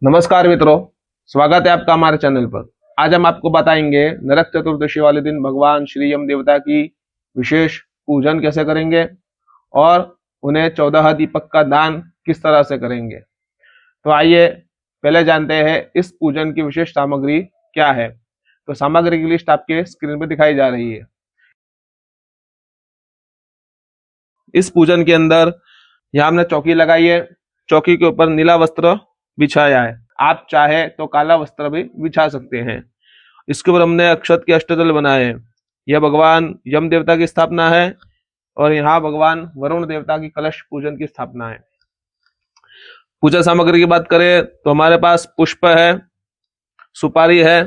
नमस्कार मित्रों, स्वागत है आपका हमारे चैनल पर। आज हम आपको बताएंगे नरक चतुर्दशी वाले दिन भगवान श्री यम देवता की विशेष पूजन कैसे करेंगे और उन्हें 14 दीपक का दान किस तरह से करेंगे। तो आइए पहले जानते हैं इस पूजन की विशेष सामग्री क्या है। तो सामग्री की लिस्ट आपके स्क्रीन पर दिखाई जा रही है। इस पूजन के अंदर यहाँ हमने चौकी लगाई है। चौकी के ऊपर नीला वस्त्र बिछाया है। आप चाहे तो काला वस्त्र भी बिछा सकते हैं। इसके ऊपर हमने अक्षत के अष्टदल बनाए हैं। यह भगवान यम देवता की स्थापना है और यहाँ भगवान वरुण देवता की कलश पूजन की स्थापना है। पूजा सामग्री की बात करें तो हमारे पास पुष्प है, सुपारी है,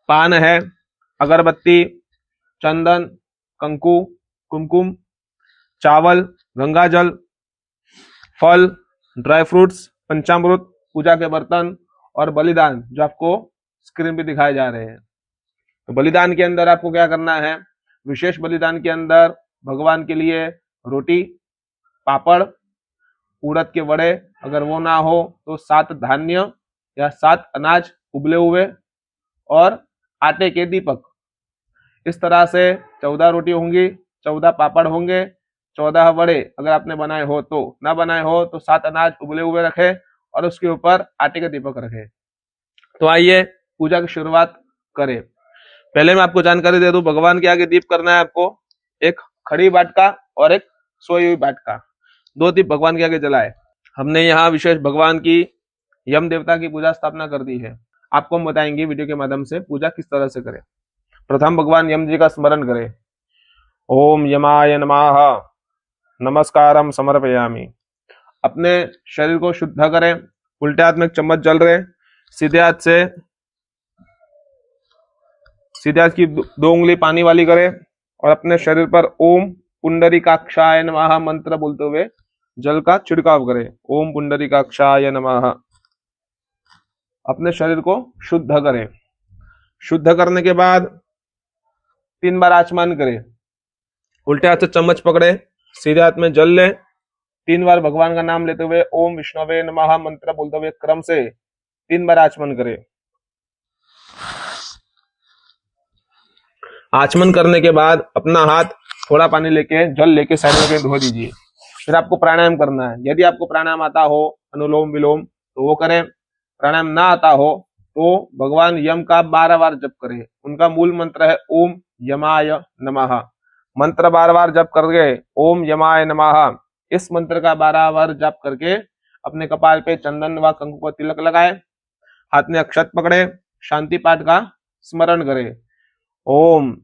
पान है, अगरबत्ती, चंदन, कंकु, कुमकुम, चावल, गंगाजल, फल, ड्राई फ्रूट्स, पंचामृत, पूजा के बर्तन और बलिदान जो आपको स्क्रीन पे दिखाए जा रहे हैं। तो बलिदान के अंदर आपको क्या करना है। विशेष बलिदान के अंदर भगवान के लिए रोटी, पापड़, उड़द के वड़े, अगर वो ना हो तो 7 धान्य या 7 अनाज उबले हुए और आटे के दीपक। इस तरह से 14 रोटी होंगी, 14 पापड़ होंगे, 14 वड़े अगर आपने बनाए हो तो, ना बनाए हो तो 7 अनाज उबले हुए रखे और उसके ऊपर आटे का दीपक रखे। तो आइए पूजा की शुरुआत करें। पहले मैं आपको जानकारी दे दूं, भगवान के आगे दीप करना है आपको। एक खड़ी बाटका और एक सोई हुई बाटका, 2 दीप भगवान के आगे जलाए। हमने यहाँ विशेष भगवान की यम देवता की पूजा स्थापना कर दी है। आपको हम बताएंगे वीडियो के माध्यम से पूजा किस तरह से करें। प्रथम भगवान यम जी का स्मरण करें। ओम यमाय नमः, नमस्कारम समर्पयामि। अपने शरीर को शुद्ध करें। उल्टे हाथ में एक चम्मच जल रहे, सीधे हाथ की 2 उंगली पानी वाली करें और अपने शरीर पर ओम पुंडरीकाक्षाय नमः मंत्र बोलते हुए जल का छिड़काव करें। ओम पुंडरीकाक्षाय नमः। अपने शरीर को शुद्ध करें। शुद्ध करने के बाद 3 बार आचमन करें। उल्टे हाथ से चम्मच पकड़े, सीधे हाथ में जल ले, 3 बार भगवान का नाम लेते हुए ओम विष्णवे नमः मंत्र बोलते हुए क्रम से 3 बार आचमन करें। आचमन करने के बाद अपना हाथ थोड़ा पानी लेके, जल लेके साइड में धो दीजिए। फिर आपको प्राणायाम करना है। यदि आपको प्राणायाम आता हो, अनुलोम विलोम, तो वो करें। प्राणायाम ना आता हो तो भगवान यम का 12 बार जप करें। उनका मूल मंत्र है ओम यमाय नमः। मंत्र 12 बार जप करके ओम यमाय नमः, इस मंत्र का 12 बार जप करके अपने कपाल पे चंदन व कंकु का तिलक लगाए, हाथ में अक्षत पकड़े, शांति पाठ का स्मरण करें। ओम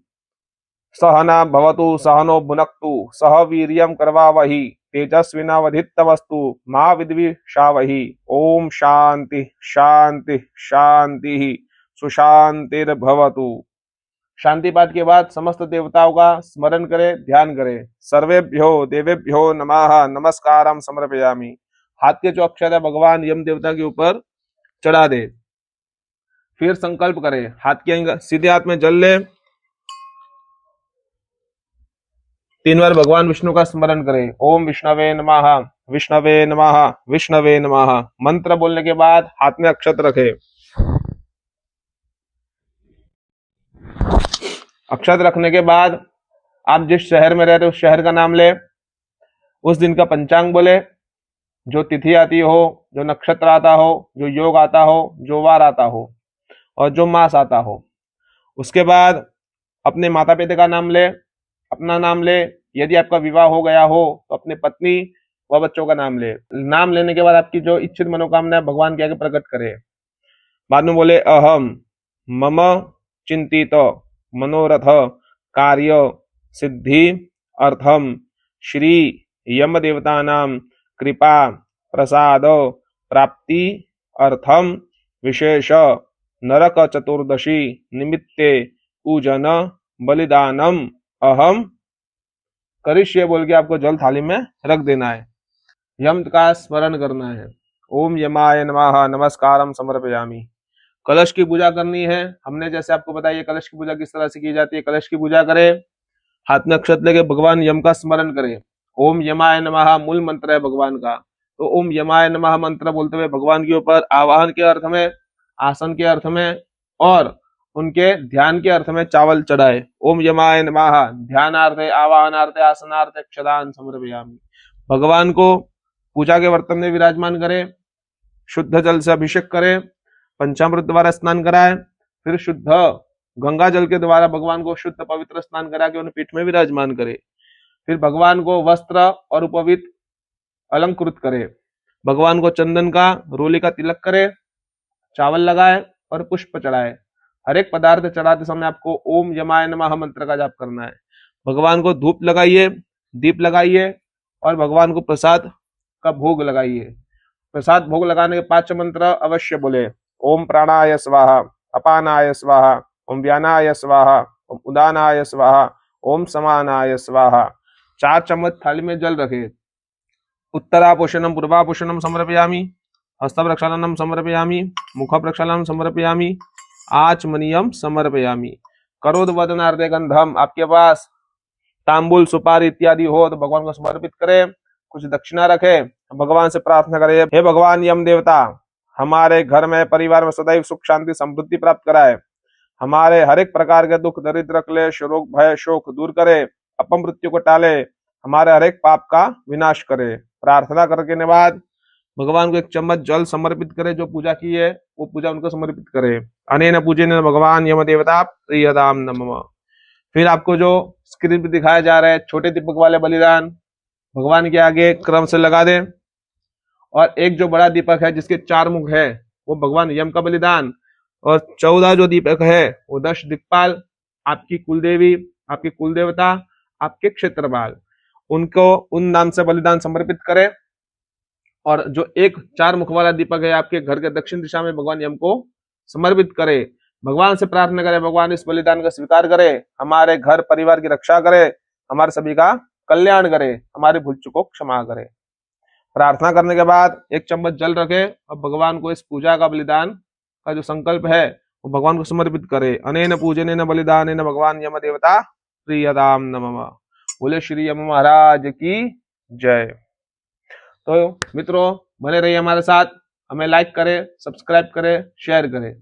सहना भवतु सहनो भुनक्तु सह वीर्यं करवावहि तेजस्विनावधितमस्तु मा विद्विषावहि। ओम शांति शांति शांति सुशांतिर्भवतु। शांति पाठ के बाद समस्त देवताओं का स्मरण करें, ध्यान करें। सर्वेभ्यो देवेभ्यो नमः नमस्कारम समर्पयामि। हाथ के जो अक्षर है भगवान यम देवता के ऊपर चढ़ा दे। फिर संकल्प करें। हाथ के सीधे हाथ में जल ले, 3 बार भगवान विष्णु का स्मरण करें। ओम विष्णवे नमः विष्णवे नमः विष्णवे नमः। मंत्र बोलने के बाद हाथ में अक्षत रखे। अक्षत रखने के बाद आप जिस शहर में रहते हो उस शहर का नाम ले, उस दिन का पंचांग बोले, जो तिथि आती हो, जो नक्षत्र आता हो, जो योग आता हो, जो वार आता हो और जो मास आता हो। उसके बाद अपने माता पिता का नाम ले, अपना नाम ले। यदि आपका विवाह हो गया हो तो अपने पत्नी व बच्चों का नाम ले। नाम लेने के बाद आपकी जो इच्छित मनोकामना भगवान के आगे प्रकट करे। बाद में बोले अहम मम चिंतित मनोरथ कार्य सिद्धि अर्थम श्री यम देवता नाम कृपा प्रसाद प्राप्ति अर्थम विशेष नरक चतुर्दशी निमित्ते पूजन बलिदानम अहम करिष्ये बोल के आपको जल थाली में रख देना है। यम का स्मरण करना है। ओम यमाय नमः नमस्कारम समर्पयामि। कलश की पूजा करनी है। हमने जैसे आपको बताया कलश की पूजा किस तरह से की जाती है। कलश की पूजा करें, हाथ में अक्षत लेके भगवान यम का स्मरण करें। ओम यमाय नमः मूल मंत्र है भगवान का। तो ओम यमाय नमः मंत्र बोलते हुए भगवान के ऊपर आवाहन के अर्थ में, आसन के अर्थ में और उनके ध्यान के अर्थ में चावल चढ़ाए। ओम यमाय नमः ध्यानार्थे, आवाहनार्थे, आसनार्थे क्षदान समर्पयामि। भगवान को पूजा के बर्तन में विराजमान करें, शुद्ध जल से अभिषेक करें, पंचामृत द्वारा स्नान कराए, फिर शुद्ध गंगा जल के द्वारा भगवान को शुद्ध पवित्र स्नान करा के उन्हें पीठ में विराजमान करे। फिर भगवान को वस्त्र और उपवीत अलंकृत करे, भगवान को चंदन का रोली का तिलक करे, चावल लगाए और पुष्प चढ़ाए। हर एक पदार्थ चढ़ाते समय आपको ओम यमाय नमः मंत्र का जाप करना है। भगवान को धूप लगाइए, दीप लगाइए और भगवान को प्रसाद का भोग लगाइए। प्रसाद भोग लगाने के 5 मंत्र अवश्य बोले। ओम प्राणाय स्वाहा, अपानाय स्वाहा, ओम व्यानाय स्वाहा, ओम उदानाय स्वाहा, ओम समानाय स्वाहा। 4 चम्मच थाली में जल रखे। उत्तरापोषणम पूर्वापोषणम समर्पयामि, हस्त प्रक्षालनम समर्पयामि, मुख प्रक्षालनम समर्पयामि, आचमनीयम समर्पयामि। करोद वदनार्धे गंधम, आपके पास तांबुल सुपारी इत्यादि हो तो भगवान को समर्पित करें। कुछ दक्षिणा रखे, भगवान से प्रार्थना करें, हे भगवान यम देवता, हमारे घर में परिवार में सदैव सुख शांति समृद्धि प्राप्त कराए, हमारे हर एक प्रकार के दुख दरिद्र क्लेश रोग भय शोक दूर करे, अपमृत्यु को टाले, हमारे हर एक पाप का विनाश करे। प्रार्थना करने के बाद भगवान को 1 चम्मच जल समर्पित करे। जो पूजा की है वो पूजा उनको समर्पित करे। अनेन पूजन भगवान यम देवता प्रियदाम नमः। फिर आपको जो स्क्रीन पे दिखाया जा रहा है छोटे दीपक वाले बलिदान भगवान के आगे क्रम से लगा दें, और एक जो बड़ा दीपक है जिसके 4 मुख है वो भगवान यम का बलिदान, और 14 जो दीपक है वो 10 दिक्पाल, आपकी कुलदेवी, आपकी कुलदेवता, आपके क्षेत्रपाल, उनको उन नाम से बलिदान समर्पित करें। और जो एक 4 मुख वाला दीपक है आपके घर के दक्षिण दिशा में भगवान यम को समर्पित करे। भगवान से प्रार्थना करें, भगवान इस बलिदान का स्वीकार करे, हमारे घर परिवार की रक्षा करे, हमारे सभी का कल्याण करे, हमारी भूल चूकों को क्षमा करे। प्रार्थना करने के बाद 1 चम्मच जल रखे और भगवान को इस पूजा का बलिदान का जो संकल्प है वो भगवान को समर्पित करे। अनेन पूजनेन बलिदानेन भगवान यम देवता प्रियदाम नमः। बोले श्री यम महाराज की जय। तो मित्रों बने रहिए हमारे साथ, हमें लाइक करें, सब्सक्राइब करें, शेयर करें।